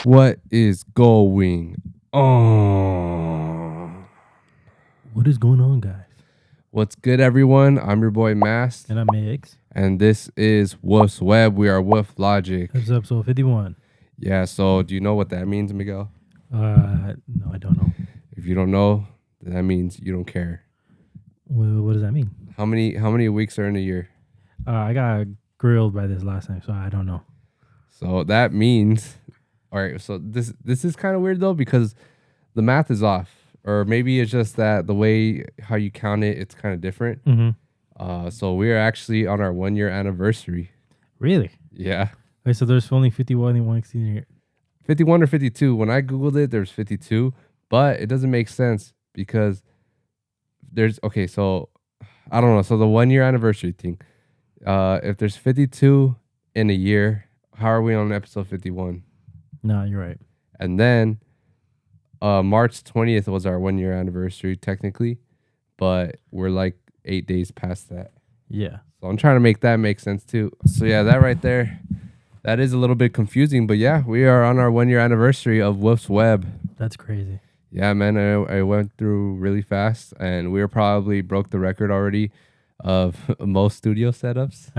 What is going on? What is going on, guys? What's good, everyone? I'm your boy Mast, And I'm Eggs. and this is Woof's Web. We are Woof Logik. This is episode 51. Yeah, so do you know what that means, Miguel? No, I don't know. If you don't know, then that means you don't care. Well, what does that mean? How many weeks are in a year? I got grilled by this last time, so I don't know. So that means, all right. So this is kind of weird though because the math is off, or maybe it's just that the way how you count it, it's kind of different. Mm-hmm. So we are actually on our 1 year anniversary. Really? Yeah. Wait, so there's only 51 in one season here. 51 or 52. When I Googled it, there's 52, but it doesn't make sense because so I don't know. So the 1 year anniversary thing, if there's 52 in a year, how are we on episode 51? No, you're right. And then March 20th was our 1 year anniversary technically, but we're like 8 days past that. Yeah. So I'm trying to make that make sense too. So yeah, that right there, that is a little bit confusing, but yeah, we are on our 1 year anniversary of Woof's Web. That's crazy. Yeah, man, I went through really fast, and we probably broke the record already of most studio setups.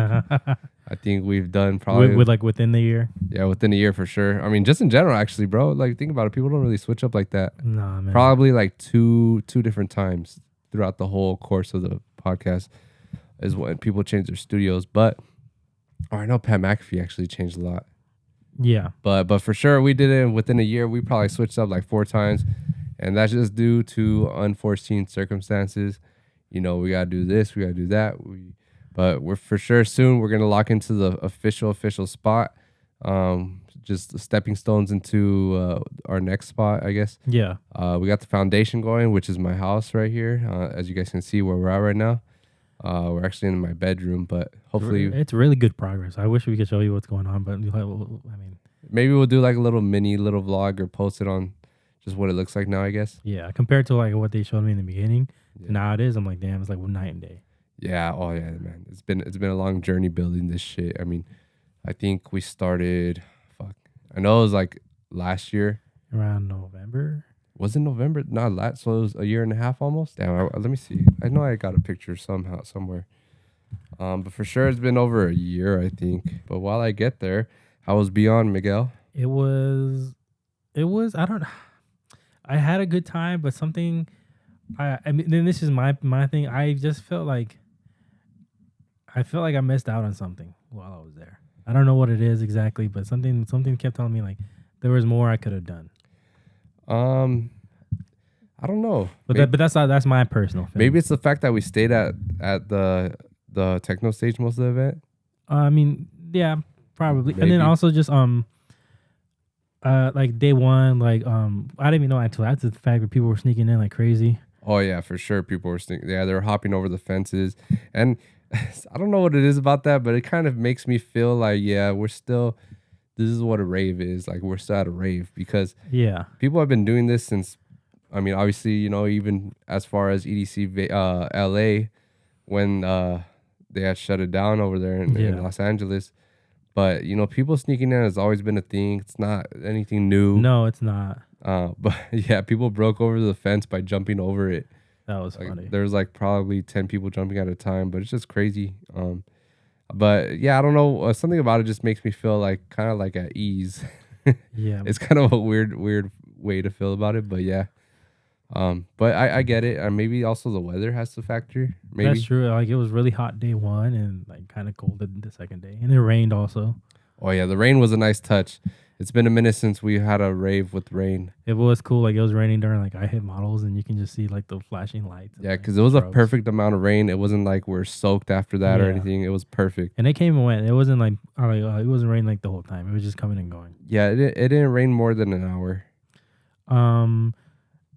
I think we've done probably with like within the year. Yeah, within a year for sure. I mean, just in general, actually, bro. Like, think about it. People don't really switch up like that. Nah, man. Probably like two different times throughout the whole course of the podcast is when people change their studios. But I know Pat McAfee actually changed a lot. Yeah. But for sure, we did it within a year. We probably switched up like 4 times. And that's just due to unforeseen circumstances. You know, we got to do this, we got to do that. But we're for sure soon, we're going to lock into the official spot. Just the stepping stones into our next spot, I guess. Yeah. We got the foundation going, which is my house right here. As you guys can see where we're at right now. We're actually in my bedroom, but hopefully... It's really good progress. I wish we could show you what's going on, but I mean... Maybe we'll do like a little vlog or post it on just what it looks like now, I guess. Yeah, compared to like what they showed me in the beginning, now it is. I'm like, damn, it's like night and day. Yeah. Oh yeah, man. It's been a long journey building this shit. I mean, I think we started. I know it was like last year. Around November. Was it November? Not last. So it was a year and a half almost. Damn. Let me see. I know I got a picture somewhere. But for sure it's been over a year, I think. But while I get there, how was Beyond, Miguel? It was. I don't. I had a good time, but something. I mean, then this is my thing. I just felt like. I missed out on something while I was there. I don't know what it is exactly, but something kept telling me like there was more I could have done. I don't know. But that's my personal feeling. Maybe it's the fact that we stayed at the techno stage most of the event. I mean, yeah, probably. Maybe. And then also just like day one, like I didn't even know until after the fact that people were sneaking in like crazy. Oh yeah, for sure. People were sneaking. Yeah, they were hopping over the fences, and I don't know what it is about that, but it kind of makes me feel like we're still. This is what a rave is. Like we're still at a rave because people have been doing this since. I mean, obviously, you know, even as far as EDC LA, when they had shut it down over there in Los Angeles. But, you know, people sneaking in has always been a thing. It's not anything new. No, it's not. But, yeah, people broke over the fence by jumping over it. That was like, funny. There's, like, probably 10 people jumping at a time. But it's just crazy. But, yeah, I don't know. Something about it just makes me feel, like, kind of like at ease. Yeah. It's kind of a weird way to feel about it. But, yeah. But I get it. Maybe also the weather has to factor. Maybe. That's true. Like it was really hot day one and like kind of cold the second day, and it rained also. Oh yeah, the rain was a nice touch. It's been a minute since we had a rave with rain. It was cool. Like it was raining during like I hit models, and you can just see like the flashing lights. Yeah, because it was a perfect amount of rain. It wasn't like we're soaked after that or anything. It was perfect. And it came and went. It wasn't like it wasn't raining like the whole time. It was just coming and going. Yeah, it didn't rain more than an hour.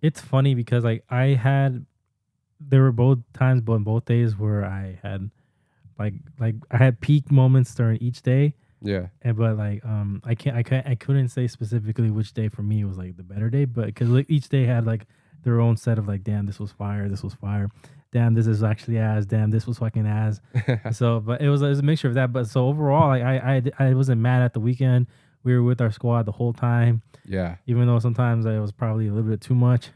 It's funny because like there were both times, but both days where I had like I had peak moments during each day. Yeah. But like I couldn't say specifically which day for me was like the better day, but because like each day had like their own set of like, damn, this was fire, damn, this is actually ass, damn, this was fucking ass. So, but it was a mixture of that. But so overall, like I wasn't mad at the weekend. we were with our squad the whole time. Yeah. Even though sometimes it was probably a little bit too much,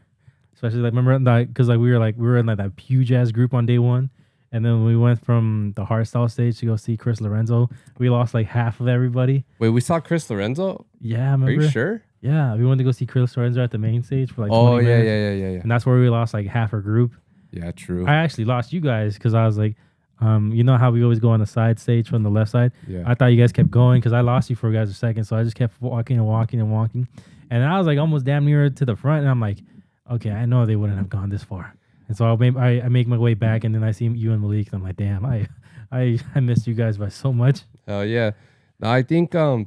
especially like remember that because like we were in like that huge ass group on day one, and then when we went from the hardstyle stage to go see Chris Lorenzo, we lost like half of everybody. Wait, we saw Chris Lorenzo? Yeah, remember? Are you sure? Yeah, we went to go see Chris Lorenzo at the main stage for like 20 Oh yeah, minutes. yeah. And that's where we lost like half our group. Yeah, true. I actually lost you guys because I was like, you know how we always go on the side stage from the left side? Yeah. I thought you guys kept going because I lost you for you guys a second. So I just kept walking and walking and walking. And I was like almost damn near to the front. And I'm like, okay, I know they wouldn't have gone this far. And so I make my way back. And then I see you and Malik. And I'm like, damn, I missed you guys by so much. Oh yeah. No, I think I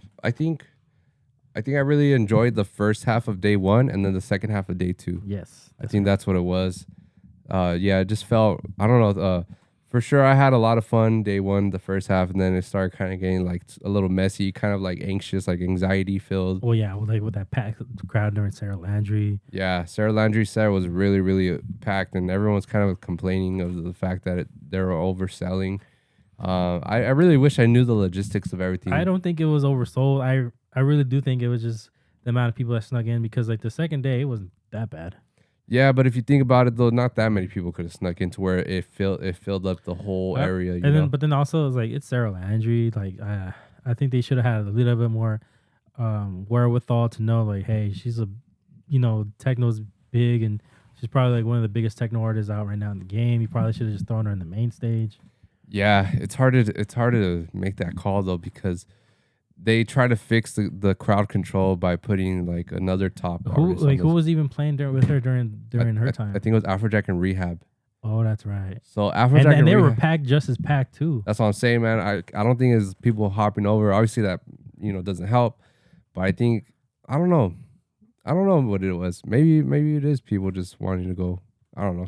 really enjoyed the first half of day one and then the second half of day two. Yes. I think that's what it was. Yeah, it just felt, I don't know. For sure, I had a lot of fun day one, the first half, and then it started kind of getting like a little messy, kind of like anxious, like anxiety filled. Well, yeah, with that packed crowd during Sarah Landry. Yeah, Sarah Landry's set was really, really packed, and everyone's kind of complaining of the fact that they were overselling. I really wish I knew the logistics of everything. I don't think it was oversold. I really do think it was just the amount of people that snuck in because like the second day it wasn't that bad. Yeah, but if you think about it though, not that many people could have snuck into where it filled up the whole area. You know? But then also it's like it's Sarah Landry. Like I think they should have had a little bit more wherewithal to know like, hey, she's techno's big and she's probably like one of the biggest techno artists out right now in the game. You probably should have just thrown her in the main stage. Yeah, it's hard to make that call though because they try to fix the crowd control by putting like another top artist. Who was even playing with her during her time? I think it was Afrojack and Rehab. Oh, that's right. So Afrojack and they Rehab, were packed just as packed too. That's what I'm saying, man. I don't think it's people hopping over. Obviously that doesn't help, but I think I don't know what it was. Maybe it is people just wanting to go. I don't know.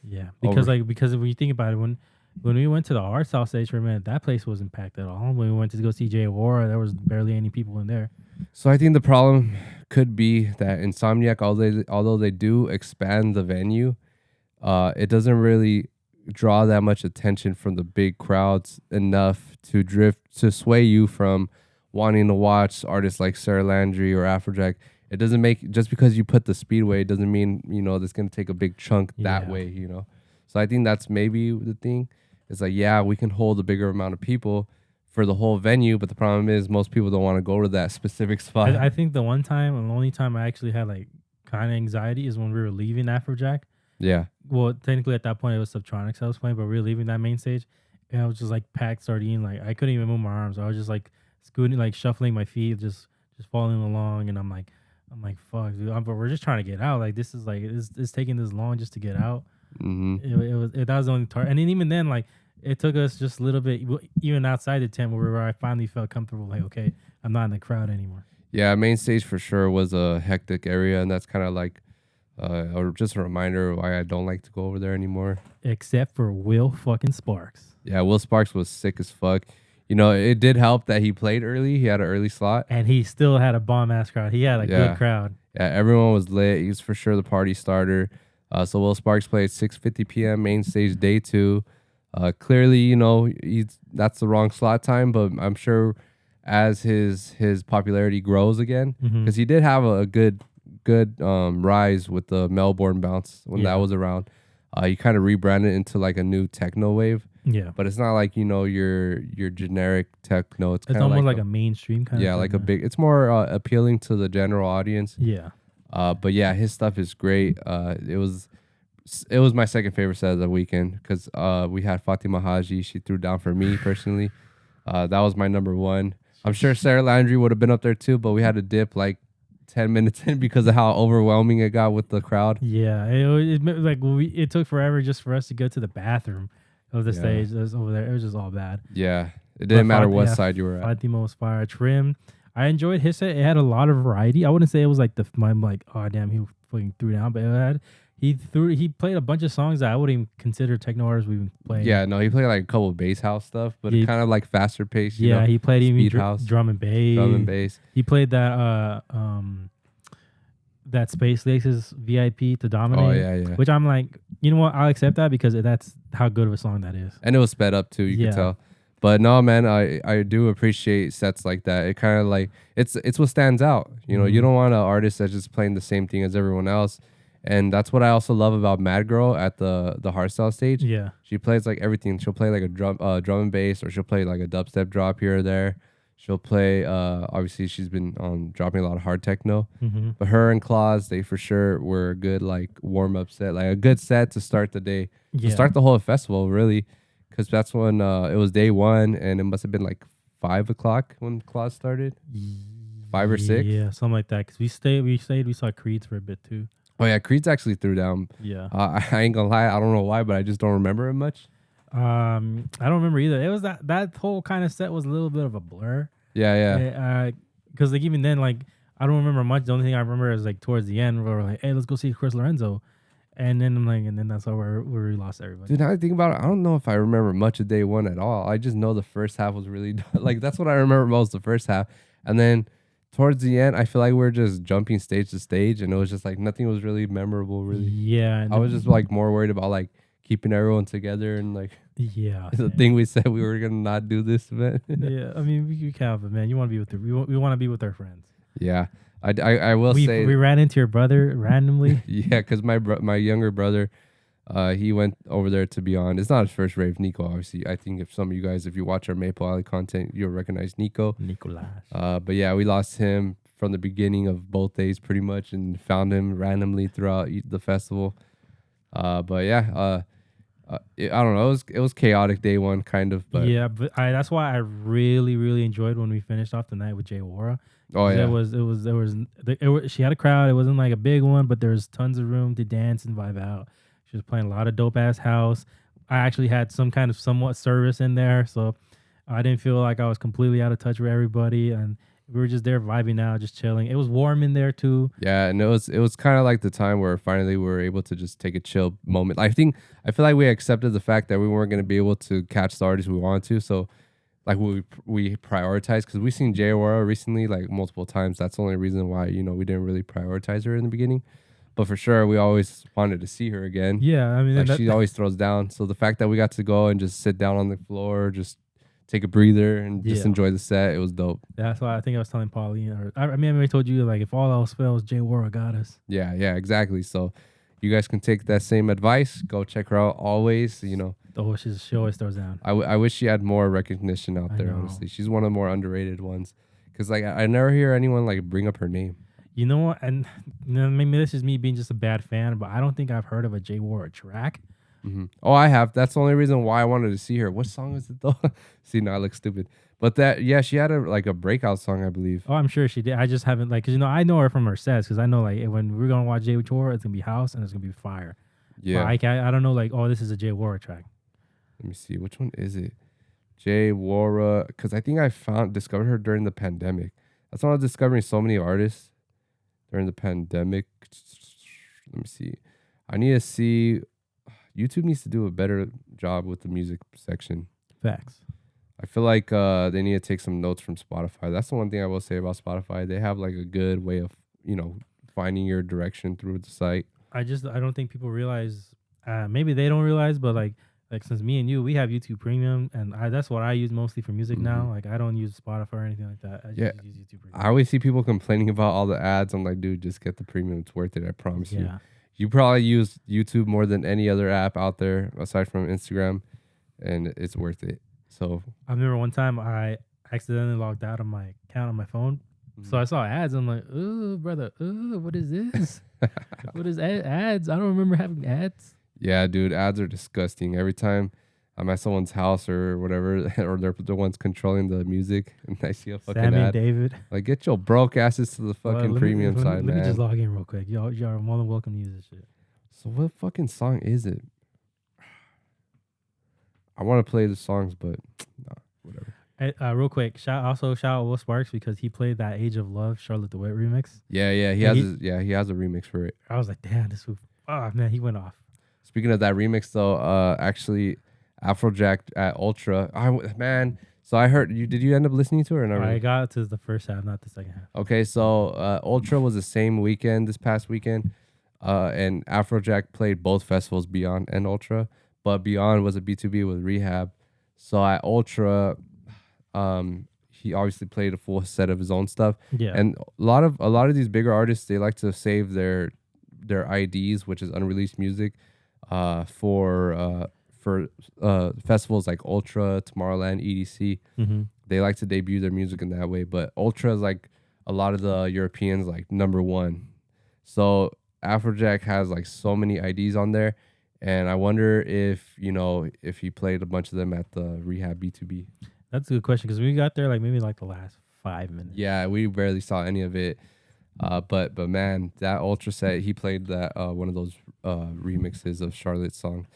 Yeah, because when you think about it, when we went to the art style stage for a minute, that place wasn't packed at all. When we went to go see Jay Aurora, there was barely any people in there. So I think the problem could be that Insomniac, although they do expand the venue, it doesn't really draw that much attention from the big crowds enough to sway you from wanting to watch artists like Sarah Landry or Afrojack. It doesn't make, just because you put the Speedway, it doesn't mean that's going to take a big chunk that way. So I think that's maybe the thing. It's like, yeah, we can hold a bigger amount of people for the whole venue, but the problem is most people don't want to go to that specific spot. I think the only time I actually had like kind of anxiety is when we were leaving Afrojack. Yeah. Well, technically at that point it was Subtronics I was playing, but we were leaving that main stage, and I was just like packed sardine. Like I couldn't even move my arms. I was just like scooting, like shuffling my feet, just following along, and I'm like, fuck, dude. But we're just trying to get out. Like this is like it's taking this long just to get out. Mm-hmm. That was the only target, and then even then, like it took us just a little bit, even outside the tent, where I finally felt comfortable. Like, okay, I'm not in the crowd anymore. Yeah, main stage for sure was a hectic area, and that's kind of like just a reminder of why I don't like to go over there anymore. Except for Will fucking Sparks. Yeah, Will Sparks was sick as fuck. It did help that he played early. He had an early slot, and he still had a bomb ass crowd. He had a good crowd. Yeah, everyone was lit. He was for sure the party starter. So Will Sparks played 6:50 p.m. main stage day 2. Clearly, that's the wrong slot time, but I'm sure as his popularity grows again, because he did have a good rise with the Melbourne bounce when that was around. He kind of rebranded into like a new techno wave. Yeah, but it's not like your generic techno. It's kind of almost like a mainstream kind of. Yeah, like a big. It's more appealing to the general audience. Yeah. But yeah, his stuff is great. It was my second favorite set of the weekend because we had Fatima Haji. She threw down for me personally. That was my number one. I'm sure Sarah Landry would have been up there too, but we had to dip like 10 minutes in because of how overwhelming it got with the crowd. Yeah, it took forever just for us to go to the bathroom of the stage. That was over there. It was just all bad. Yeah, it didn't matter what side you were at. Fatima was fire. Trim. I enjoyed his set. It had a lot of variety. I wouldn't say it was like oh damn, he fucking threw down, but he played a bunch of songs that I wouldn't even consider techno artists we've been playing. Yeah, no, he played like a couple of bass house stuff, but kind of like faster pace. Yeah, he played even house, drum and bass. He played that that Space Laces VIP to Dominate. Oh yeah. Which I'm like, you know what? I'll accept that because that's how good of a song that is. And it was sped up too. You could tell. But no, man, I do appreciate sets like that. It kind of like it's what stands out. You know, you don't want an artist that's just playing the same thing as everyone else. And that's what I also love about Mad Girl at the hardstyle stage. Yeah. She plays like everything. She'll play like a drum and bass, or she'll play like a dubstep drop here or there. She'll play obviously she's been dropping a lot of hard techno. Mm-hmm. But her and Claus, they for sure were a good like warm up set, like a good set to start the day, to Yeah. start the whole festival, really, because that's when it was day one, and it must have been like 5 o'clock when Claus started, 5 or 6. Yeah, something like that. Cause we saw Creeds for a bit too. Oh yeah, Creed's actually threw down. Yeah. I ain't gonna lie, I don't know why, but I just don't remember it much. I don't remember either. It was that whole kind of set was a little bit of a blur. Yeah. Because like even then, like I don't remember much. The only thing I remember is like towards the end, where we're like, "Hey, let's go see Chris Lorenzo," and then I'm like, and then that's where we lost everybody. Dude, now I think about it, I don't know if I remember much of day one at all. I just know the first half was really like that's what I remember most, the first half, and then towards the end, I feel like we are just jumping stage to stage, and it was just like nothing was really memorable. Really, Yeah, I was just like more worried about like keeping everyone together and like yeah. the thing we said we were gonna not do this event. Yeah, I mean we can't, but man, you want to be with we want to be with our friends. Yeah, I will say we ran into your brother randomly. yeah, because my younger brother, he went over there to Beyond. It's not his first rave, Nico. Obviously, I think if some of you guys, if you watch our Maple Alley content, you'll recognize Nico. Nicolas. But yeah, we lost him from the beginning of both days, pretty much, and found him randomly throughout the festival. But yeah, I don't know. It was chaotic day one, kind of. But Yeah, but that's why I really enjoyed when we finished off the night with Jay Wara. oh yeah, She had a crowd. It wasn't like a big one, but there was tons of room to dance and vibe out. She was playing a lot of dope ass house. I actually had some kind of somewhat service in there, so I didn't feel like I was completely out of touch with everybody, and we were just there vibing out, just chilling. It was warm in there too. yeah, and it was kind of like the time where finally we were able to just take a chill moment. I feel like we accepted the fact that we weren't going to be able to catch the artists we wanted to, so like we prioritized, because we've seen Jay Aurora recently like multiple times. That's the only reason why we didn't really prioritize her in the beginning. But for sure, we always wanted to see her again. Yeah, I mean, like she always throws down. So the fact that we got to go and just sit down on the floor, just take a breather and just enjoy the set, it was dope. That's why I think I was telling Pauline, or I mean, I told you, like, if all else fails, Jay Wara got us. Yeah, exactly. So you guys can take that same advice. Go check her out always. Oh, she always throws down. I wish she had more recognition out there. Honestly, she's one of the more underrated ones. Because like I never hear anyone like bring up her name. You know what? And maybe this is me being just a bad fan, but I don't think I've heard of a Jay Wara track. Mm-hmm. Oh, I have. That's the only reason why I wanted to see her. What song is it though? See, now I look stupid. But she had a breakout song, I believe. Oh, I'm sure she did. I just haven't cause I know her from her sets, because I know like when we're gonna watch Jay Wara, it's gonna be house and it's gonna be fire. Yeah. But I don't know like, oh, this is a Jay Wara track. Let me see, which one is it? Jay Wara, because I think I discovered her during the pandemic. That's when I was discovering so many artists during the pandemic. Let me see. I need to see. YouTube needs to do a better job with the music section. Facts. I feel like they need to take some notes from Spotify. That's the one thing I will say about Spotify. They have like a good way of finding your direction through the site. I don't think people realize. Maybe they don't realize, but like since me and you, we have YouTube Premium, and that's what I use mostly for music now. Like I don't use Spotify or anything like that. I just use YouTube Premium. I always see people complaining about all the ads. I'm like, dude, just get the premium. It's worth it. I promise you. You probably use YouTube more than any other app out there aside from Instagram, and it's worth it. So I remember one time I accidentally logged out of my account on my phone. So I saw ads. I'm like, ooh, brother, ooh, what is this? What is ads? I don't remember having ads. Yeah, dude, ads are disgusting. Every time I'm at someone's house or whatever, or they're the ones controlling the music, and I see a fucking Sammy ad. David. Like, get your broke asses to the fucking premium side, man. Let me just log in real quick. Y'all are more than welcome to use this shit. So what fucking song is it? I want to play the songs, but nah, whatever. Real quick, shout out Will Sparks, because he played that Age of Love Charlotte the Wet remix. Yeah, he has a remix for it. I was like, damn, this was, oh man, he went off. Speaking of that remix though, actually Afrojack at Ultra, so I heard did you end up listening to it or not? I got to the first half, not the second half. Okay, so Ultra was the same weekend, this past weekend, and Afrojack played both festivals, Beyond and Ultra, but Beyond was a B2B with Rehab. So at Ultra, he obviously played a full set of his own stuff, Yeah. and a lot of these bigger artists, they like to save their IDs, which is unreleased music, for festivals like Ultra, Tomorrowland, EDC. Mm-hmm. They like to debut their music in that way. But Ultra is like a lot of the Europeans like number one. So Afrojack has like so many IDs on there, and I wonder if if he played a bunch of them at the Rehab B2B. That's a good question because we got there like maybe like the last 5 minutes. Yeah, we barely saw any of it. But man, that Ultra set, he played that one of those remixes of Charlotte's song.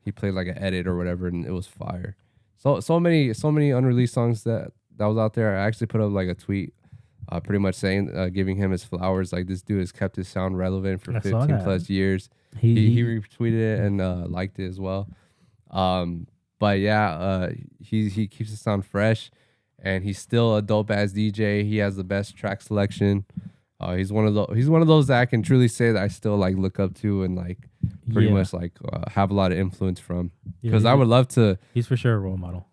He played like an edit or whatever, and it was fire. So many unreleased songs that was out there. I actually put up like a tweet, pretty much saying, giving him his flowers. Like, this dude has kept his sound relevant for I saw 15 that. plus years. He retweeted it and liked it as well. But yeah, he keeps the sound fresh, and he's still a dope ass DJ. He has the best track selection. He's one of those that I can truly say that I still like look up to and like pretty much like have a lot of influence from. Because I would love to. He's for sure a role model.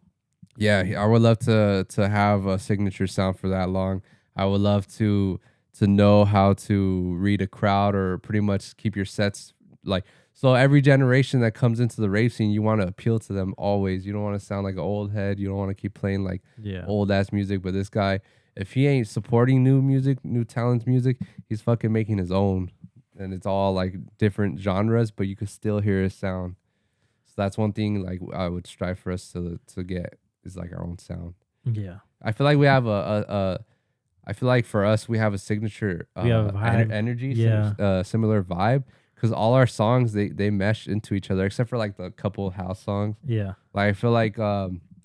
Yeah, I would love to have a signature sound for that long. I would love to know how to read a crowd or pretty much keep your sets like. So every generation that comes into the rave scene, you want to appeal to them always. You don't want to sound like an old head. You don't want to keep playing like old ass music. But this guy, if he ain't supporting new music, new talent's music, he's fucking making his own. And it's all like different genres, but you could still hear his sound. So that's one thing like I would strive for us to get is like our own sound. Yeah. I feel like we have I feel like for us we have a signature We have a vibe. energy, Yeah. similar vibe. Because all our songs they mesh into each other, except for like the couple house songs. Yeah. Like I feel like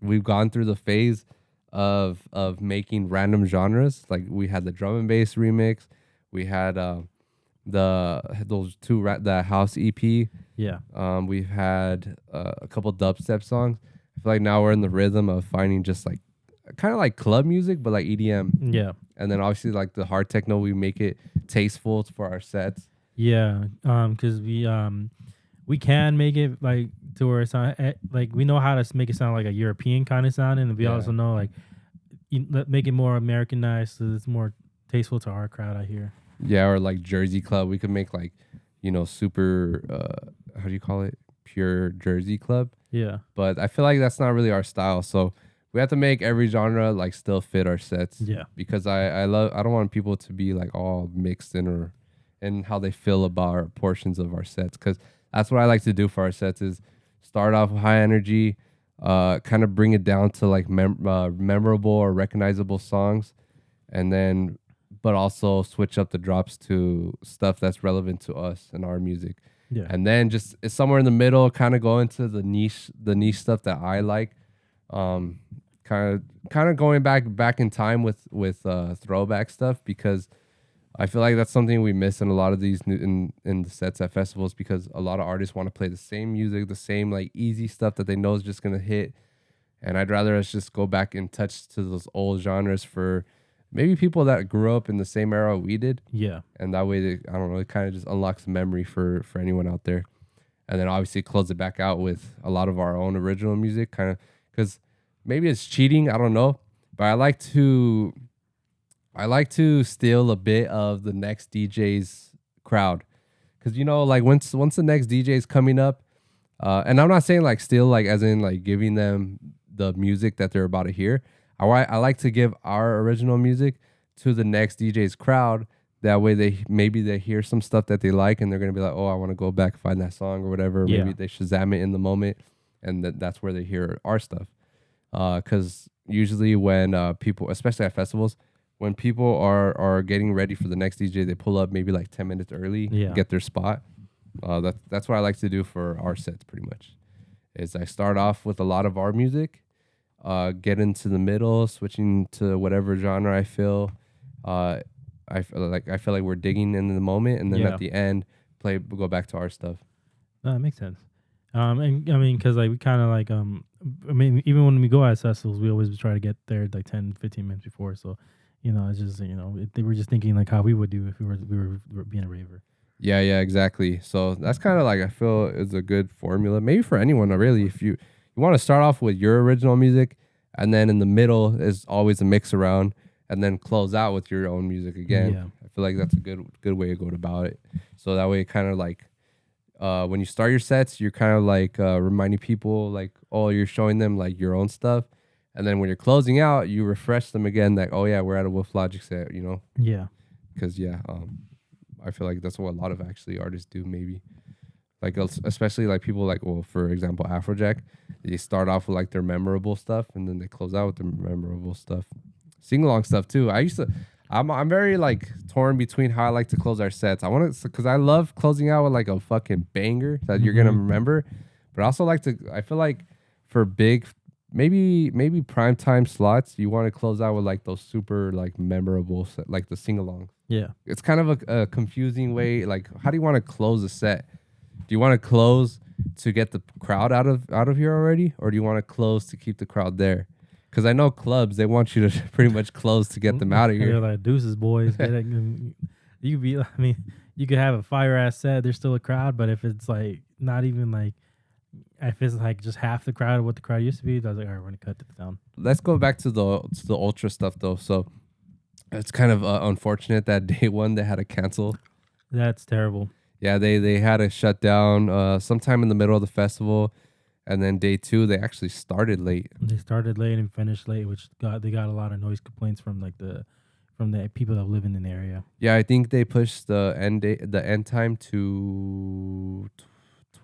we've gone through the phase of making random genres. Like we had the drum and bass remix, we had the house EP. Yeah. We've had a couple dubstep songs. I feel like now we're in the rhythm of finding just like kind of like club music, but like EDM. Yeah. And then obviously like the hard techno, we make it tasteful for our sets. Yeah. Because we can make it like to where it sound like we know how to make it sound like a European kind of sound, and we also know like make it more Americanized so it's more tasteful to our crowd out here. Yeah, or like Jersey Club. We could make like, super how do you call it? Pure Jersey Club. Yeah. But I feel like that's not really our style. So we have to make every genre like still fit our sets. Yeah. Because I don't want people to be like all mixed in how they feel about our portions of our sets. Because that's what I like to do for our sets is start off with high energy, kind of bring it down to like memorable or recognizable songs, and then but also switch up the drops to stuff that's relevant to us and our music. Yeah. And then just it's somewhere in the middle, kind of go into the niche stuff that I like. Kind of going back in time with throwback stuff, because I feel like that's something we miss in a lot of these in the sets at festivals, because a lot of artists want to play the same music, the same like easy stuff that they know is just gonna hit. And I'd rather us just go back and touch to those old genres for maybe people that grew up in the same era we did. Yeah. And that way, I don't know, it kind of just unlocks the memory for anyone out there. And then obviously close it back out with a lot of our own original music, kind of, because maybe it's cheating, I don't know. But I like to steal a bit of the next DJ's crowd. Because, like once the next DJ is coming up, and I'm not saying like steal, like as in like giving them the music that they're about to hear. I like to give our original music to the next DJ's crowd. That way they hear some stuff that they like, and they're going to be like, oh, I want to go back and find that song or whatever. Yeah. Maybe they Shazam it in the moment, and that's where they hear our stuff. Because usually when people, especially at festivals, when people are getting ready for the next DJ, they pull up maybe like 10 minutes early, get their spot. That's what I like to do for our sets pretty much. Is I start off with a lot of our music, get into the middle, switching to whatever genre I feel. I feel like we're digging in the moment, and then at the end, go back to our stuff. No, that makes sense. And I mean, because like we kind of like I mean, even when we go at festivals, we always try to get there like 10, 15 minutes before. So, it's just they were just thinking like how we would do if we were being a raver. Yeah, exactly. So that's kind of like I feel is a good formula, maybe for anyone really. If you you want to start off with your original music, and then in the middle is always a mix around, and then close out with your own music again. Yeah. I feel like that's a good way to go about it. So that way, it kind of like when you start your sets, you're kind of like reminding people like, oh, you're showing them like your own stuff, and then when you're closing out, you refresh them again. Like, oh yeah, we're at a Woof Logik set, you know? Yeah. Because I feel like that's what a lot of actually artists do. Maybe like especially like people like, well, for example, Afrojack, they start off with like their memorable stuff, and then they close out with their memorable stuff. Sing along stuff too. I'm very like torn between how I like to close our sets. I want to, because I love closing out with like a fucking banger that you're gonna remember, but I also like to. I feel like for big, maybe prime time slots, you want to close out with like those super like memorable like the sing along. Yeah. It's kind of a confusing way. Like, how do you want to close a set? Do you want to close to get the crowd out of here already, or do you want to close to keep the crowd there? Because I know clubs, they want you to pretty much close to get them out of here. You're like, deuces, boys. You could be, I mean, you could have a fire ass set. There's still a crowd, but if it's like not even like, if it's like just half the crowd of what the crowd used to be, I was like, all right, we're gonna cut this down. Let's go back to the ultra stuff though. So it's kind of unfortunate that day one they had to cancel. That's terrible. Yeah, they had to shut down sometime in the middle of the festival. And then day two, they actually started late. They started late and finished late, which they got a lot of noise complaints from like the people that live in the area. Yeah, I think they pushed the end time to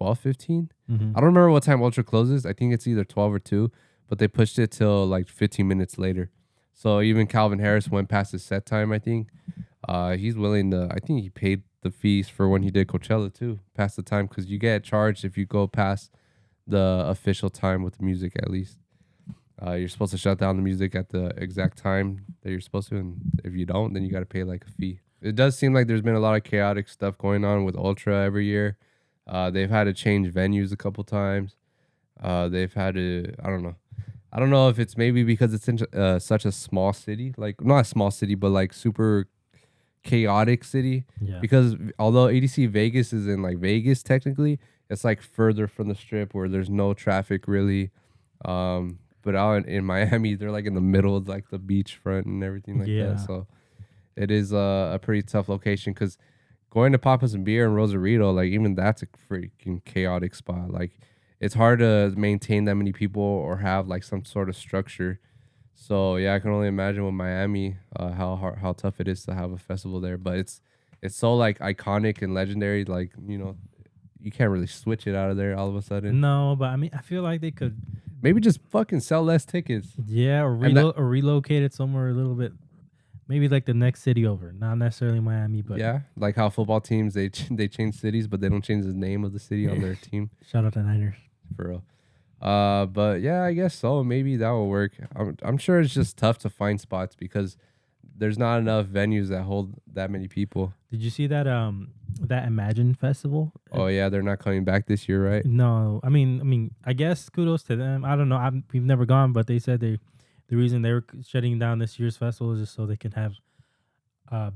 12:15. I don't remember what time Ultra closes. I think it's either 12 or 2, but they pushed it till like 15 minutes later. So even Calvin Harris went past his set time. I think he's willing to. I think he paid the fees for when he did Coachella too, past the time, because you get charged if you go past the official time with the music. At least you're supposed to shut down the music at the exact time that you're supposed to, and if you don't, then you got to pay like a fee. It does seem like there's been a lot of chaotic stuff going on with Ultra every year. They've had to change venues a couple times. They've had to, I don't know if it's maybe because it's in such a small city, like not a small city, but like super chaotic city. Yeah. Because although EDC Vegas is in like Vegas technically, it's like further from the strip where there's no traffic really. But out in Miami, they're like in the middle of like the beachfront and everything like that. So it is a pretty tough location, because going to Papa's and Beer and Rosarito, like even that's a freaking chaotic spot. Like it's hard to maintain that many people or have like some sort of structure. So yeah, I can only imagine with Miami how tough it is to have a festival there. But it's so like iconic and legendary. Like, you know, you can't really switch it out of there all of a sudden. No, but I mean, I feel like they could maybe just fucking sell less tickets. Yeah, or relocate it somewhere a little bit. Maybe like the next city over, not necessarily Miami, but yeah, like how football teams they change cities, but they don't change the name of the city on their team. Shout out to Niners for real. But yeah, I guess so. Maybe that will work. I'm sure it's just tough to find spots because there's not enough venues that hold that many people. Did you see that that Imagine Festival? Oh yeah, they're not coming back this year, right? No, I mean, I guess kudos to them. I don't know. We've never gone, but they said the reason they were shutting down this year's festival is just so they can have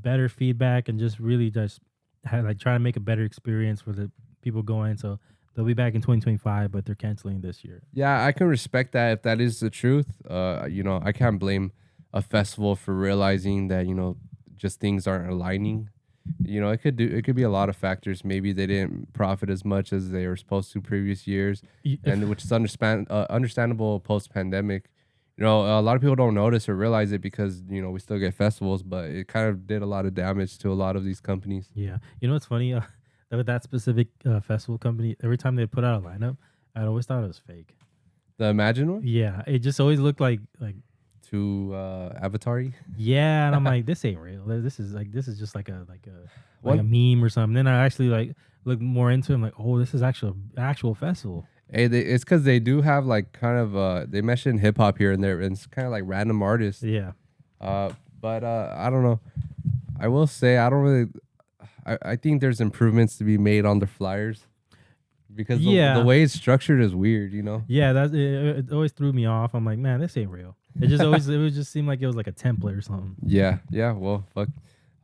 better feedback and just really just try to make a better experience for the people going. So they'll be back in 2025, but they're canceling this year. Yeah, I can respect that if that is the truth. You know, I can't blame a festival for realizing that, you know, just things aren't aligning. You know, it could be a lot of factors. Maybe they didn't profit as much as they were supposed to previous years, and which is understandable post pandemic. You know, a lot of people don't notice or realize it because, you know, we still get festivals, but it kind of did a lot of damage to a lot of these companies. Yeah. You know what's funny? With that specific festival company, every time they put out a lineup, I always thought it was fake. The Imagine one? Yeah. It just always looked like too Avatar-y. Yeah, and I'm like, this ain't real. This is just like a meme or something. Then I actually look more into it. I'm like, oh, this is actual festival. Hey, it's because they do have like kind of they mesh in hip hop here and there, and it's kind of like random artists. Yeah. But I don't know. I will say I don't really. I think there's improvements to be made on the flyers, because the way it's structured is weird. You know. Yeah, it always threw me off. I'm like, man, this ain't real. It would just seem like it was like a template or something. Yeah. Well, fuck.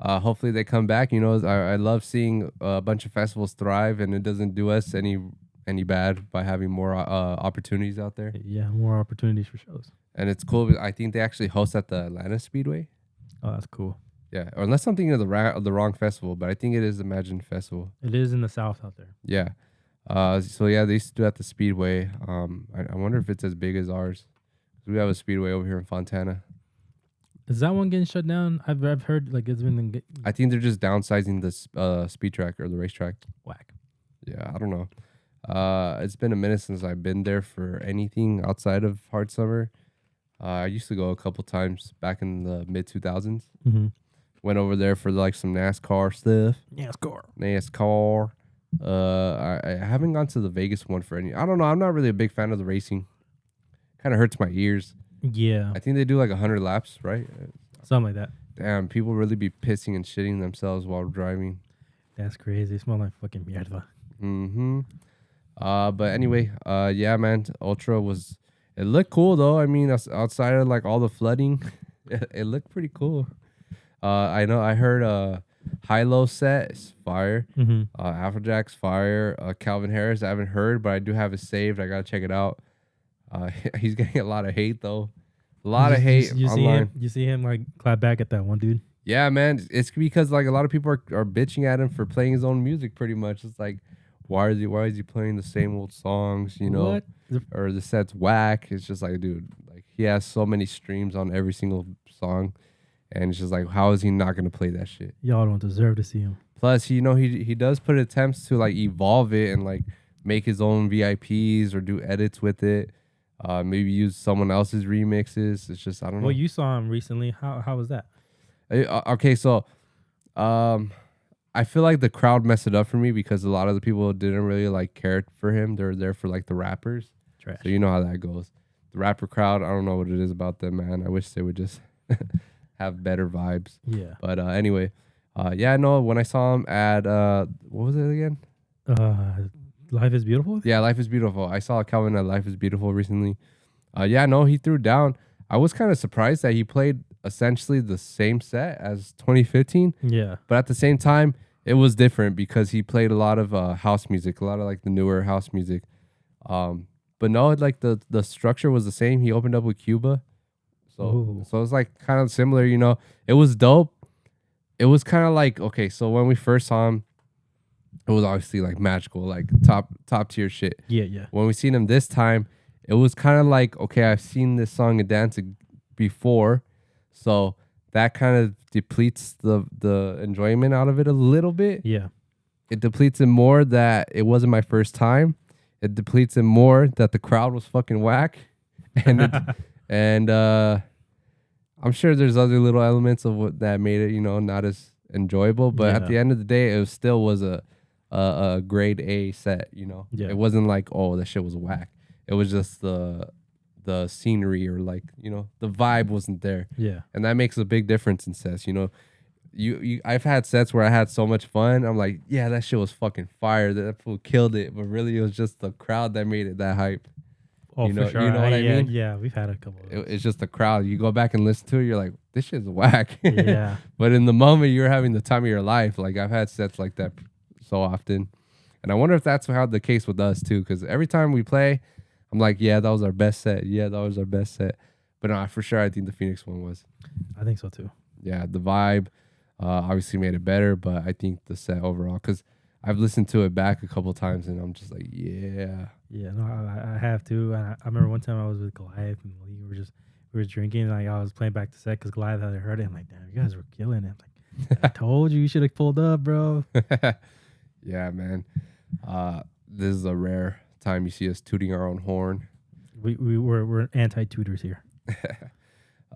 Hopefully they come back. You know, I love seeing a bunch of festivals thrive, and it doesn't do us any any bad by having more opportunities out there. Yeah, more opportunities for shows. And it's cool. I think they actually host at the Atlanta Speedway. Oh, that's cool. Yeah, or unless I'm thinking of the wrong festival, but I think it is Imagine Festival. It is in the South out there. Yeah. So yeah, they used to do at the Speedway. I wonder if it's as big as ours. We have a Speedway over here in Fontana. Is that one getting shut down? I've heard like it's been I think they're just downsizing the speed track or the racetrack. whack. Yeah, I don't know. It's been a minute since I've been there for anything outside of Hard Summer. I used to go a couple times back in the mid 2000s. Mm-hmm. Went over there for like some NASCAR stuff. NASCAR. I haven't gone to the Vegas one for any. I don't know. I'm not really a big fan of the racing. Kind of hurts my ears. Yeah, I think they do like 100 laps, right? something like that. Damn, people really be pissing and shitting themselves while driving. That's crazy. It smells like fucking mierda. Mm-hmm. But anyway, yeah, man, Ultra was. It looked cool though. I mean, outside of like all the flooding, it looked pretty cool. I know. I heard High-Low set is fire. Mm-hmm. Afrojack's fire. Calvin Harris, I haven't heard, but I do have it saved. I gotta check it out. He's getting a lot of hate though. A lot of hate online. You see him like clap back at that one dude. Yeah, man. It's because like a lot of people are bitching at him for playing his own music. Pretty much, it's like, why is he playing the same old songs? You know, What? or the set's whack. It's just like, dude, like he has so many streams on every single song, and it's just like, how is he not gonna play that shit? Y'all don't deserve to see him. Plus, he does put attempts to like evolve it and like make his own VIPs or do edits with it. Maybe use someone else's remixes. It's just I don't know. Well, you saw him recently. How was that? Okay, so I feel like the crowd messed it up for me because a lot of the people didn't really like care for him. They're there for like the rappers. Trash. So you know how that goes. The rapper crowd, I don't know what it is about them, man. I wish they would just have better vibes. Yeah. But anyway, yeah, no, when I saw him at what was it again? Life is Beautiful? Yeah, Life is Beautiful. I saw Calvin at Life is Beautiful recently. Yeah, no, he threw down. I was kind of surprised that he played essentially the same set as 2015. Yeah. But at the same time, it was different because he played a lot of house music, a lot of like the newer house music. But no, like the structure was the same. He opened up with Cuba. So it was like kind of similar, you know. It was dope. It was kind of like, okay, so when we first saw him, it was obviously like magical, like top tier shit. Yeah, yeah. When we seen him this time, it was kind of like, okay, I've seen this song and dance before, so that kind of depletes the enjoyment out of it a little bit. Yeah. It depletes it more that it wasn't my first time. It depletes it more that the crowd was fucking whack, and I'm sure there's other little elements of what that made it, you know, not as enjoyable. But at the end of the day, it still was a grade A set, you know. Yeah. It wasn't like, oh, that shit was whack. It was just the scenery or like, you know, the vibe wasn't there. Yeah. And that makes a big difference in sets, you know. I've had sets where I had so much fun. I'm like, yeah, that shit was fucking fire. That fool killed it. But really, it was just the crowd that made it that hype. Oh, You know- for sure. you know what I mean? Yeah, we've had a couple of those. It's just the crowd. You go back and listen to it, you're like, this shit's whack. Yeah. But in the moment, you're having the time of your life. Like, I've had sets like that so often. And I wonder if that's how the case with us, too. Because every time we play, I'm like, yeah, that was our best set. Yeah, that was our best set. But no, for sure, I think the Phoenix one was. I think so, too. Yeah, the vibe obviously made it better. But I think the set overall, because I've listened to it back a couple times, and I'm just like, yeah. Yeah, no, I have to. And I remember one time I was with Goliath, and we were drinking, and like I was playing back the set because Goliath had heard it. I'm like, damn, you guys were killing it. I'm like, I told you should have pulled up, bro. Yeah, man. This is a rare time you see us tooting our own horn. We're anti-tutors here.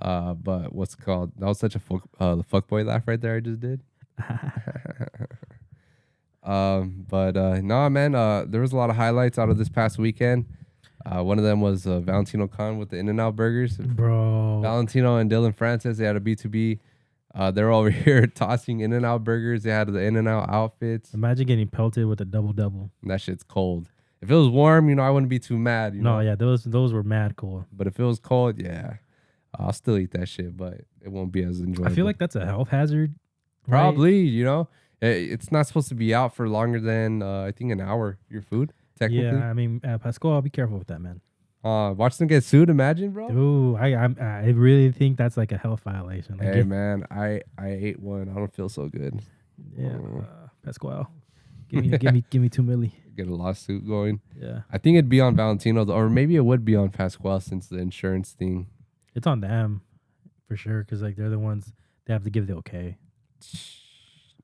But what's it called? That was such a the fuckboy laugh right there I just did. But no, man. There was a lot of highlights out of this past weekend. One of them was Valentino Khan with the In-N-Out burgers. Bro. Valentino and Dylan Francis, they had a B2B. They're over here tossing In-N-Out burgers. They had the In-N-Out outfits. Imagine getting pelted with a double. That shit's cold. If it was warm, you know, I wouldn't be too mad. You know? Yeah, those were mad cool. But if it was cold, yeah, I'll still eat that shit, but it won't be as enjoyable. I feel like that's a health hazard. right? Probably, you know, it's not supposed to be out for longer than I think an hour. Your food. technically. Yeah, I mean, Pascal, be careful with that, man. Watch them get sued. Imagine, bro. Ooh, I really think that's like a health violation. Like, Hey, man, I ate one. I don't feel so good. yeah, Pascal, give me 2 milli. Get a lawsuit going. Yeah, I think it'd be on Valentino, or maybe it would be on Pasquale since the insurance thing. it's on them for sure because like they're the ones they have to give the okay.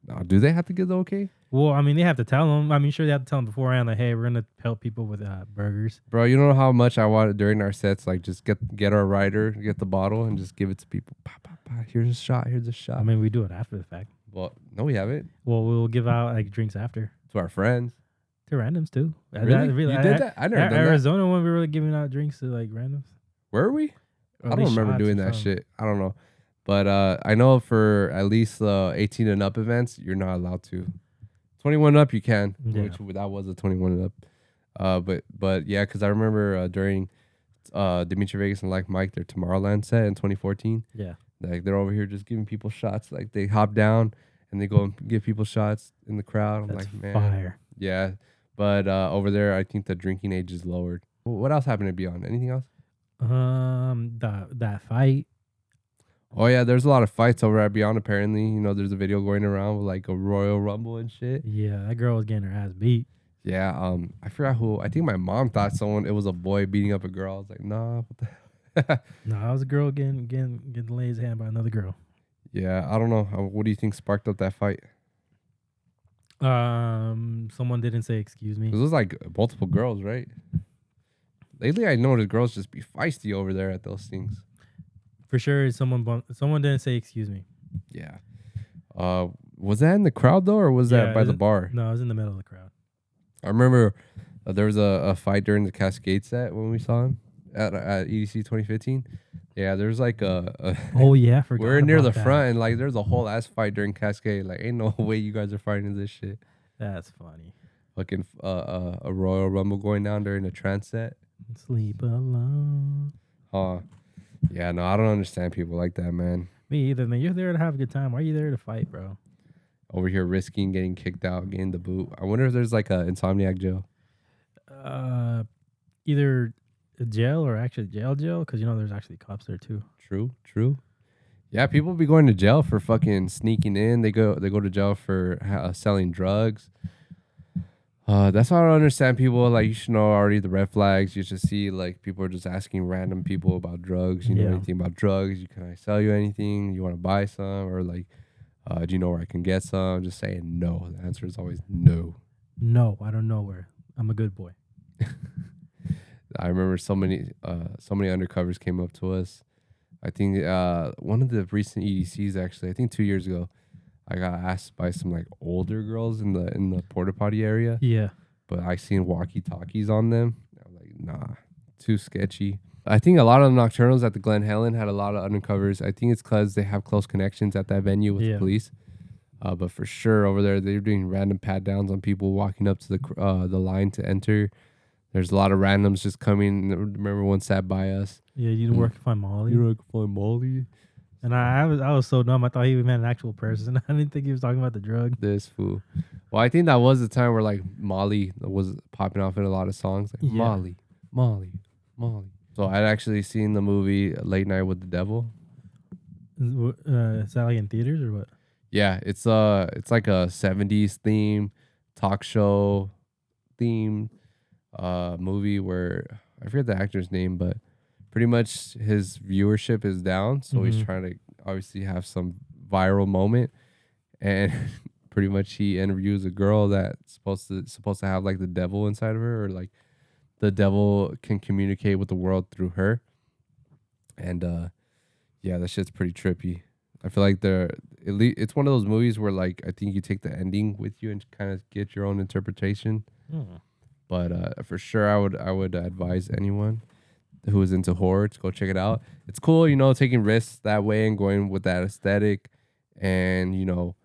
No, do they have to get the okay? Well, I mean, they have to tell them. I mean, sure, they have to tell them beforehand, like, hey, we're gonna help people with burgers. Bro, you know how much I wanted during our sets, like just get our rider, get the bottle, and just give it to people. Pa, pa, pa. Here's a shot. Here's a shot. I mean, we do it after the fact. Well, no, we haven't. Well, we'll give out like drinks after To our friends. to randoms too. Really? You did that? I never done that. Arizona when we were like, giving out drinks to like randoms. Were we? Or I at don't least remember shots doing or that something. shit. I don't know. But I know for at least 18 and up events, you're not allowed to. 21 and up, you can. Yeah. Which that was a 21 and up. But yeah, because I remember during Dimitri Vegas and Like Mike, their Tomorrowland set in 2014. Yeah. Like they're over here just giving people shots. Like they hop down and they go and give people shots in the crowd. I'm That's like, man, fire. yeah. But over there, I think the drinking age is lowered. What else happened to Beyond? Anything else? That fight. Oh yeah, there's a lot of fights over at Beyond. Apparently, you know, there's a video going around with like a Royal Rumble and shit. Yeah, that girl was getting her ass beat. Yeah, I forgot who. I think my mom thought it was a boy beating up a girl. I was like, nah. What the No, that was a girl getting laid his hand by another girl. Yeah, I don't know. What do you think sparked up that fight? Someone didn't say excuse me. It was like multiple girls, right? Lately, I noticed girls just be feisty over there at those things. For sure, someone didn't say excuse me. Yeah. Was that in the crowd though, or was Yeah, that by the bar? No, I was in the middle of the crowd. I remember there was a fight during the Cascade set when we saw him at EDC 2015. Yeah, there's like a Oh yeah, I forgot. we're near the about that. front and like there's a whole ass fight during Cascade. Like ain't no way you guys are fighting this shit. That's funny. Fucking a Royal Rumble going down during a trance set. Sleep alone. Yeah, no, I don't understand people like that, man. Me either, man. You're there to have a good time. Why are you there to fight, bro? Over here risking getting kicked out, getting the boot. I wonder if there's like a Insomniac jail. Either a jail or actually jail, because you know there's actually cops there too. True. Yeah, people be going to jail for fucking sneaking in. They go to jail for selling drugs. That's why I don't understand people. Like, you should know already the red flags. You should see like people are just asking random people about drugs. You know anything about drugs? Can I sell you anything? You want to buy some? Or like, do you know where I can get some? Just saying no. The answer is always no. No, I don't know where. I'm a good boy. I remember so many undercovers came up to us. I think one of the recent EDCs actually, I think 2 years ago, I got asked by some like older girls in the porta potty area. Yeah. But I seen walkie talkies on them. I was like, nah, too sketchy. I think a lot of the nocturnals at the Glen Helen had a lot of undercovers. I think it's because they have close connections at that venue with the police. But for sure over there, they're doing random pat downs on people walking up to the line to enter. There's a lot of randoms just coming. Remember one sat by us. Yeah, you didn't work to find Molly. You know, find Molly. And I was so dumb. I thought he meant an actual person. I didn't think he was talking about the drug. This fool. Well, I think that was the time where like Molly was popping off in a lot of songs. Like Molly. So I'd actually seen the movie Late Night with the Devil. Is that like in theaters or what? Yeah, it's like a 70s theme, talk show theme movie where I forget the actor's name, but pretty much his viewership is down, so he's trying to obviously have some viral moment, and pretty much he interviews a girl that's supposed to have like the devil inside of her, or like the devil can communicate with the world through her, and yeah, that shit's pretty trippy. I feel like it's one of those movies where like I think you take the ending with you and kind of get your own interpretation. But for sure, I would advise anyone who is into horror to go check it out. It's cool, you know, taking risks that way and going with that aesthetic, and you know,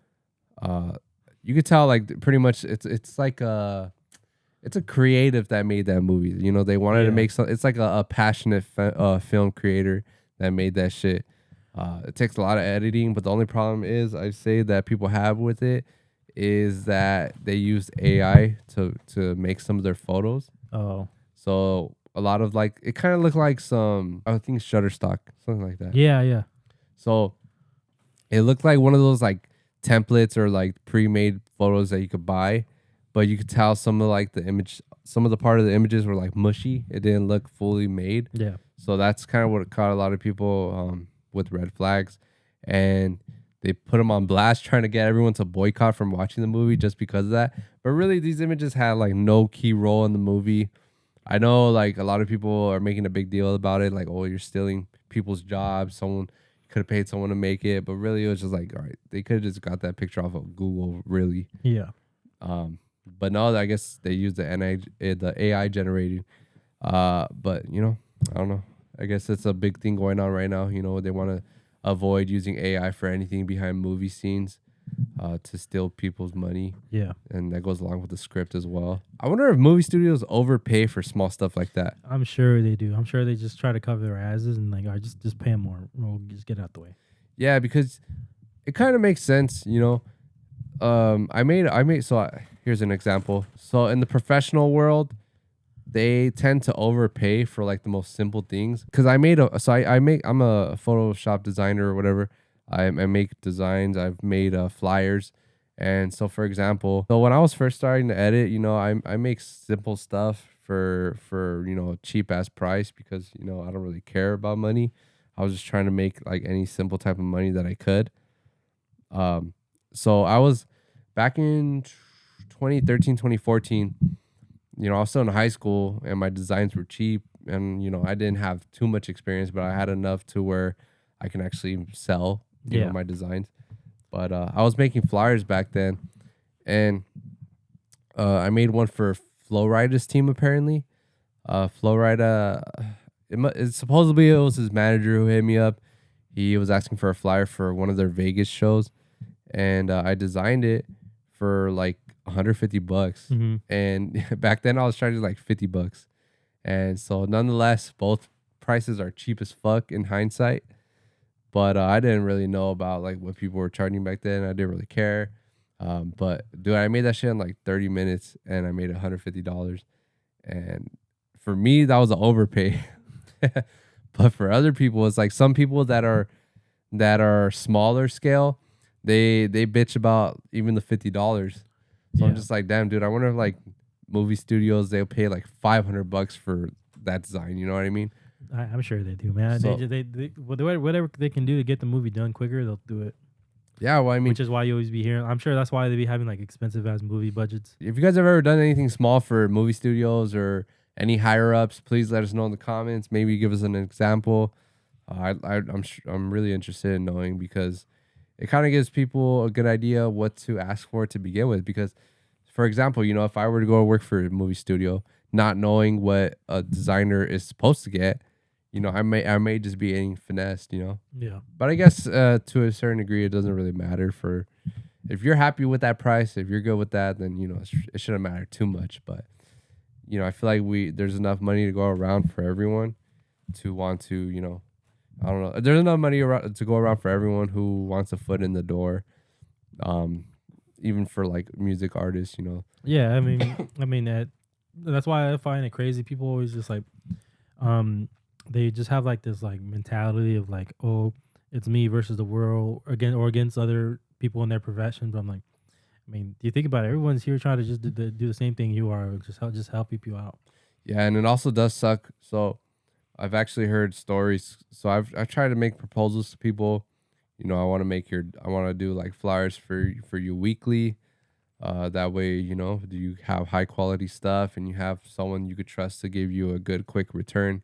you could tell like pretty much it's like it's a creative that made that movie. You know, they wanted to make it's like a passionate film creator that made that shit. It takes a lot of editing, but the only problem is I say that people have with it is that they used AI to make some of their photos. Oh, So a lot of like it kind of looked like some I think Shutterstock, something like that. yeah, yeah, So it looked like one of those like templates or like pre-made photos that you could buy, but you could tell some of like the image, some of the part of the images were like mushy. It didn't look fully made. yeah, So that's kind of what caught a lot of people with red flags, and they put them on blast, trying to get everyone to boycott from watching the movie just because of that. But really, these images had like no key role in the movie. I know like a lot of people are making a big deal about it, like, oh, you're stealing people's jobs. Someone could have paid someone to make it, but really it was just like, all right, they could have just got that picture off of Google, really. yeah. Um, but no, I guess they use the AI generating. But I don't know. I guess it's a big thing going on right now. They want to avoid using AI for anything behind movie scenes, to steal people's money, Yeah, and that goes along with the script as well. I wonder if movie studios overpay for small stuff like that. I'm sure they do. I'm sure they just try to cover their asses and like, all right, just pay them more. We'll just get out the way. Yeah, because it kind of makes sense. Here's an example. So in the professional world, they tend to overpay for like the most simple things. Cause I'm a Photoshop designer or whatever. I make designs. I've made flyers. And so for example, so when I was first starting to edit, I make simple stuff for a cheap ass price because, I don't really care about money. I was just trying to make like any simple type of money that I could. So I was back in 2013, 2014, I was still in high school and my designs were cheap and, I didn't have too much experience, but I had enough to where I can actually sell, Yeah. my designs. But I was making flyers back then and I made one for Flowrida's team apparently. Flowrida, supposedly it was his manager who hit me up. He was asking for a flyer for one of their Vegas shows, and I designed it for like $150. Mm-hmm. And back then I was charging like $50, and so nonetheless, both prices are cheap as fuck in hindsight. But I didn't really know about like what people were charging back then. I didn't really care. But dude, I made that shit in like 30 minutes, and I made $150. And for me, that was an overpay. But for other people, it's like some people that are smaller scale, they bitch about even the $50. So I'm Yeah. just like, damn, dude, I wonder if like movie studios they'll pay like $500 for that design. You know what I mean? I'm sure they do, man. So Whatever they can do to get the movie done quicker, they'll do it. yeah, well, I mean, Which is why you always be hearing. I'm sure that's why they be having like expensive ass movie budgets. if you guys have ever done anything small for movie studios or any higher ups, please let us know in the comments. Maybe give us an example. I'm really interested in knowing because it kind of gives people a good idea what to ask for to begin with. Because, for example, if I were to go work for a movie studio, not knowing what a designer is supposed to get, I may just be getting finessed. Yeah. But I guess to a certain degree, it doesn't really matter for if you're happy with that price, if you're good with that, then it shouldn't matter too much. But I feel like there's enough money to go around for everyone to want to I don't know. There's enough money to go around for everyone who wants a foot in the door. Even for like music artists. Yeah. That's why I find it crazy. People always just like, they just have like this like mentality of like, oh, it's me versus the world against other people in their profession. But I'm like, do you think about it? Everyone's here trying to just do the same thing you are, just help people out. Yeah, and it also does suck. So I've actually heard stories. So I've tried to make proposals to people. I want to do like flyers for you weekly. That way, you have high quality stuff and you have someone you could trust to give you a good quick return.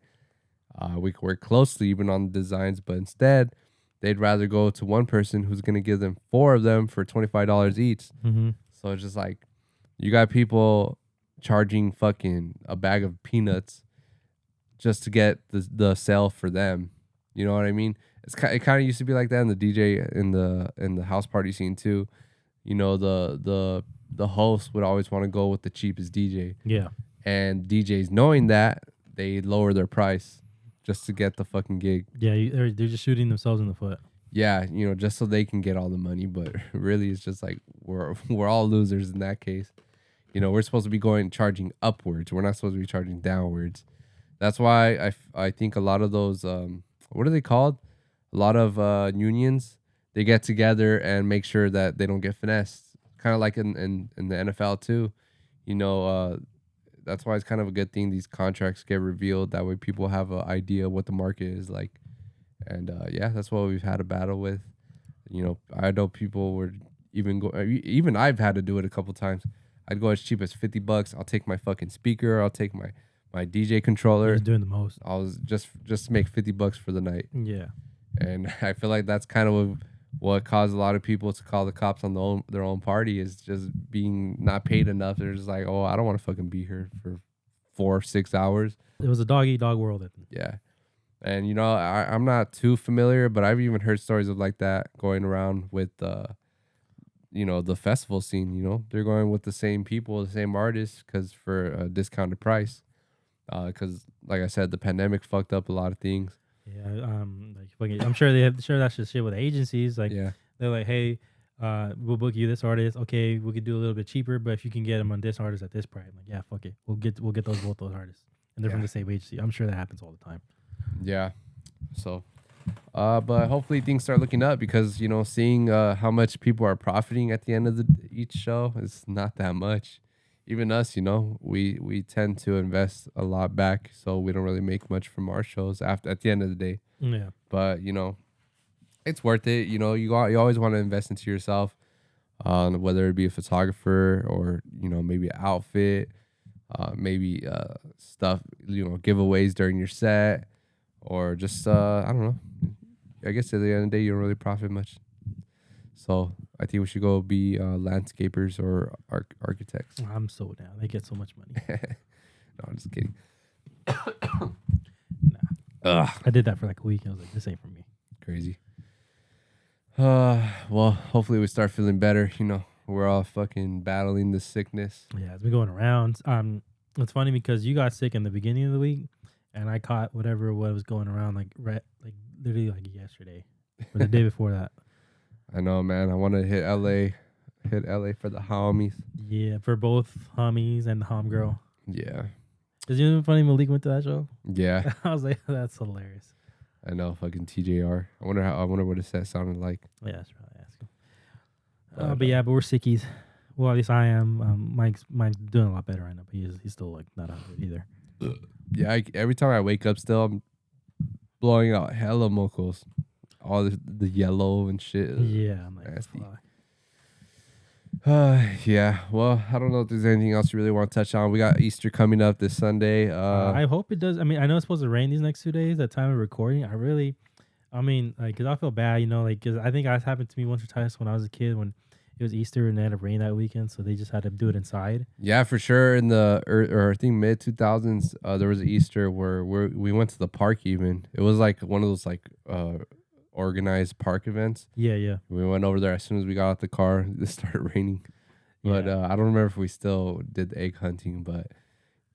We could work closely even on the designs, but instead they'd rather go to one person who's gonna give them 4 of them for $25 each. Mm-hmm. So it's just like you got people charging fucking a bag of peanuts just to get the sale for them. You know what I mean? It kind of used to be like that in the DJ in the house party scene too. The host would always want to go with the cheapest DJ. Yeah. And DJs knowing that, they lower their price just to get the fucking gig. Yeah. They're just shooting themselves in the foot. Yeah, just so they can get all the money, but really it's just like we're all losers in that case. We're supposed to be charging upwards. We're not supposed to be charging downwards. That's why I think a lot of those what are they called? A lot of unions, they get together and make sure that they don't get finessed. Kind of like in the NFL too. You know, uh that's why it's kind of a good thing these contracts get revealed. That way people have an idea what the market is like. And yeah, that's what we've had a battle with. I know people were even I've had to do it a couple times. I'd go as cheap as $50. I'll take my fucking speaker. I'll take my DJ controller. He's doing the most. I was just to make $50 for the night. Yeah. And I feel like that's kind of what caused a lot of people to call the cops on their own party, is just being not paid enough. They're just like, oh, I don't want to fucking be here for 4-6 hours. It was a dog eat dog world. Yeah. And I'm not too familiar, but I've even heard stories of like that going around with the festival scene. They're going with the same people, the same artists, because for a discounted price. Because like I said, the pandemic fucked up a lot of things. Yeah, I'm sure that's just shit with agencies. Like, Yeah, they're like, hey, we'll book you this artist. Okay, we could do a little bit cheaper, but if you can get them on this artist at this price, I'm like, yeah, fuck it, we'll get both those artists, and they're from the same agency. I'm sure that happens all the time. yeah. So, but hopefully things start looking up, because seeing how much people are profiting at the end of each show is not that much. Even us, we tend to invest a lot back, so we don't really make much from our shows at the end of the day. Yeah. But it's worth it. You always want to invest into yourself, whether it be a photographer or maybe an outfit, maybe stuff, giveaways during your set, or just I don't know. I guess at the end of the day, you don't really profit much. So I think we should go be landscapers or architects. I'm so down. They get so much money. No, I'm just kidding. Nah. I did that for like a week. I was like, this ain't for me. Crazy. Well, hopefully we start feeling better. We're all fucking battling this sickness. Yeah, it's been going around. It's funny because you got sick in the beginning of the week, and I caught what was going around like literally like yesterday or the day before that. I know, man. I want to hit LA for the homies. Yeah, for both homies and the hom girl. Yeah. Is it even funny Malik went to that show? Yeah. I was like, that's hilarious. I know, fucking TJR. I wonder what his set sounded like. Yeah, that's probably asking. But we're sickies. Well, at least I am. Mike's doing a lot better right now, but he's still like not out of it either. Yeah, every time I wake up, still I'm blowing out hella mocos. All the yellow and shit. Yeah, I'm like, nasty. Yeah. Well, I don't know if there's anything else you really want to touch on. We got Easter coming up this Sunday. I hope it does. I mean, I know it's supposed to rain these next 2 days at time of recording. Because I feel bad, because I think that happened to me once or twice when I was a kid, when it was Easter and they had to rain that weekend, so they just had to do it inside. Yeah, for sure. In the or I think mid 2000s, there was an Easter where we went to the park. Even it was like one of those like organized park events. Yeah. We went over there as soon as we got out the car. It started raining, but I don't remember if we still did the egg hunting. But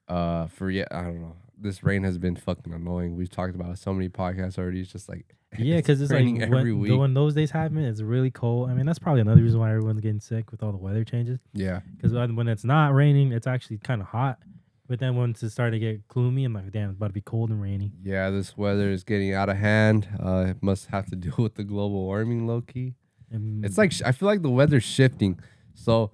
I don't know. This rain has been fucking annoying. We've talked about it so many podcasts already. It's just like because it's raining like every week. When those days happen, it's really cold. I mean, that's probably another reason why everyone's getting sick with all the weather changes. Yeah, because when it's not raining, it's actually kind of hot. But then once it started to get gloomy, I'm like, damn, it's about to be cold and rainy. Yeah, this weather is getting out of hand. It must have to do with the global warming, low key. It's like I feel like the weather's shifting. So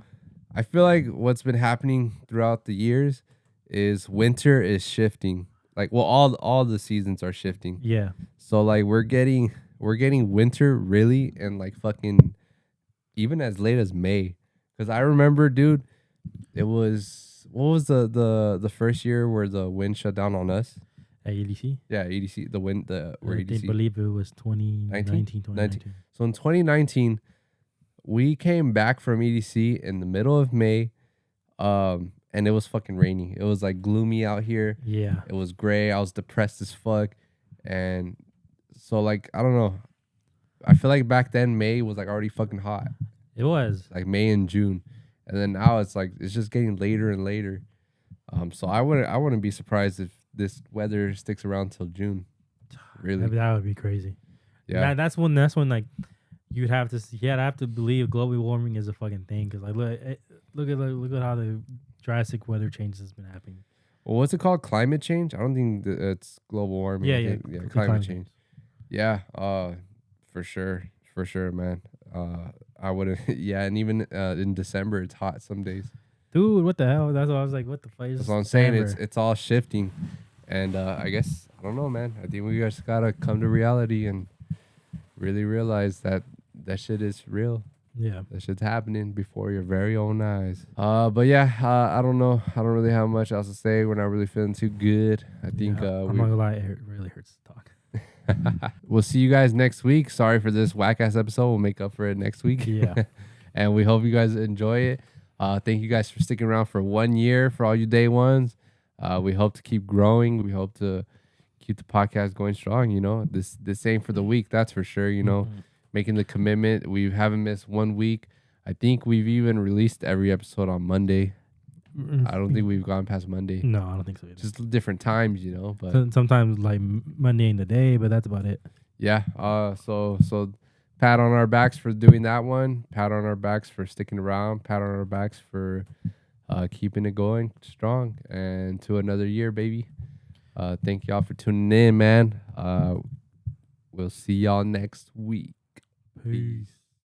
I feel like what's been happening throughout the years is winter is shifting. Like, well, all the seasons are shifting. Yeah. So like we're getting winter really, and like fucking even as late as May. Because I remember, dude, it was. What was the first year where the wind shut down on us? At EDC? Yeah, EDC. The wind, where EDC. I believe it was 2019. So in 2019, we came back from EDC in the middle of May, and it was fucking rainy. It was like gloomy out here. Yeah. It was gray. I was depressed as fuck. And so like, I don't know. I feel like back then May was like already fucking hot. It was. Like May and June. And then now it's like it's just getting later and later. So I wouldn't be surprised if this weather sticks around till June. Really, that would be crazy. Yeah. That's when like you'd have to believe global warming is a fucking thing because like look at how the drastic weather changes has been happening. Well, what's it called? Climate change? I don't think it's global warming. I think The climate change. Yeah, for sure, man. I wouldn't. Yeah, and even in December, it's hot some days. Dude, what the hell? That's what I was like. What the fuck? That's It's what I'm saying. December. It's all shifting, and I guess I don't know, man. I think we just gotta come to reality and really realize that that shit is real. Yeah. That shit's happening before your very own eyes. But yeah, I don't know. I don't really have much else to say. We're not really feeling too good. I think I'm not gonna lie, it really hurts to talk. We'll see you guys next week. Sorry for this whack ass episode. We'll make up for it next week. Yeah. And we hope you guys enjoy it. Thank you guys for sticking around for 1 year for all you day ones. We hope to keep growing. We hope to keep the podcast going strong. You know, this ain't for the week. That's for sure. You know, making the commitment. We haven't missed 1 week. I think we've even released every episode on Monday. I don't think we've gone past Monday. No, I don't think so either. Just different times, you know. But sometimes like Monday in the day, but that's about it. yeah. So pat on our backs for doing that one. Pat on our backs for sticking around. Pat on our backs for keeping it going strong and to another year, baby. Thank y'all for tuning in, man. We'll see y'all next week. Peace.